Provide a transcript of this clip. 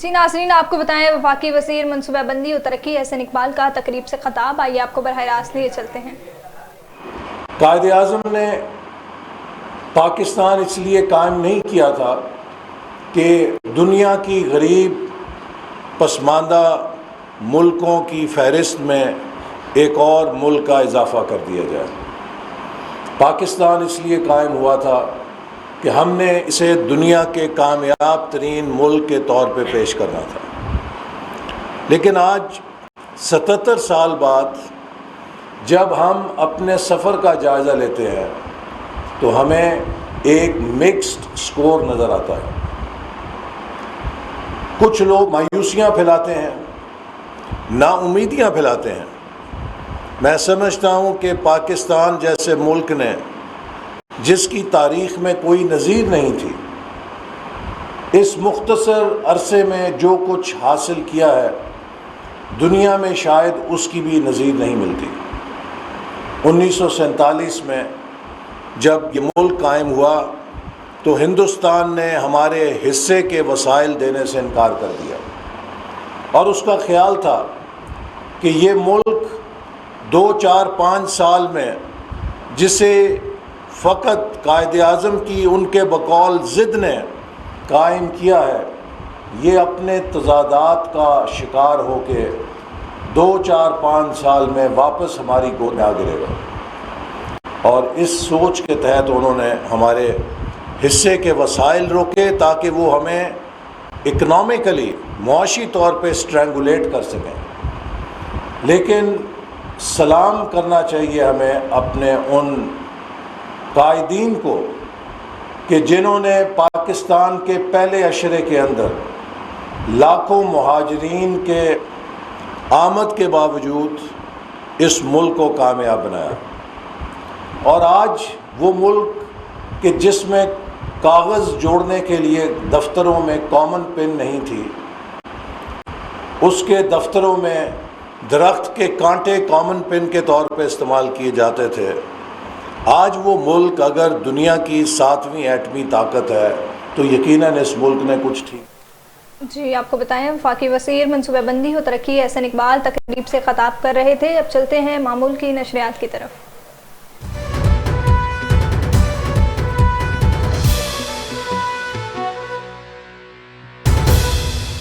जी नाज़रीन, आपको बताएं वफाकी वज़ीर मनसूबा बंदी और तरक्की एहसन इकबाल का तकरीब से खिताब। आइए आपको बरह रास्त लिए चलते हैं। कायद आज़म ने पाकिस्तान इसलिए कायम नहीं किया था कि दुनिया की गरीब पसमानदा मुल्कों की फहरिस्त में एक और मुल्क का इजाफ़ा कर दिया जाए। पाकिस्तान इसलिए कायम हुआ था कि हमने इसे दुनिया के कामयाब तरीन मुल्क के तौर पे पेश करना था। लेकिन आज 77 साल बाद जब हम अपने सफ़र का जायज़ा लेते हैं तो हमें एक मिक्स्ड स्कोर नज़र आता है। कुछ लोग मायूसियाँ फैलाते हैं, नाउमीदियाँ फैलाते हैं। मैं समझता हूँ कि पाकिस्तान जैसे मुल्क ने, जिसकी तारीख़ में कोई नज़ीर नहीं थी, इस मुख्तसर अरसे में जो कुछ हासिल किया है, दुनिया में शायद उसकी भी नज़ीर नहीं मिलती। 1947 में जब ये मुल्क कायम हुआ तो हिंदुस्तान ने हमारे हिस्से के वसाइल देने से इनकार कर दिया और उसका ख्याल था कि ये मुल्क 2, 4, 5 साल में, जिसे फ़कत कायद आज़म की उनके बकौल ज़िद ने कायम किया है, ये अपने तज़ादात का शिकार होके 2, 4, 5 साल में वापस हमारी गोद में आ गिरेगा। और इस सोच के तहत उन्होंने हमारे हिस्से के वसाइल रोके ताकि वो हमें इकनॉमिकली, मुआशी तौर पे स्ट्रैंगुलेट कर सकें। लेकिन सलाम करना चाहिए हमें अपने उन कायदीन को कि जिन्होंने पाकिस्तान के पहले अशरे के अंदर लाखों मुहाजिरीन के आमद के बावजूद इस मुल्क को कामयाब बनाया। और आज वो मुल्क कि जिसमें कागज़ जोड़ने के लिए दफ्तरों में कॉमन पेन नहीं थी, उसके दफ्तरों में दरख्त के कांटे कॉमन पेन के तौर पे इस्तेमाल किए जाते थे। आज वो मुल्क अगर दुनिया की 7वीं एटमी ताकत है तो यकीनन इस मुल्क ने कुछ ठीक। जी आपको बताएं वफाकी वज़ीर मनसूबा बंदी और तरक्की एहसन इकबाल तकरीब से खिताब कर रहे थे। अब चलते हैं मामूल की नशरियात की तरफ।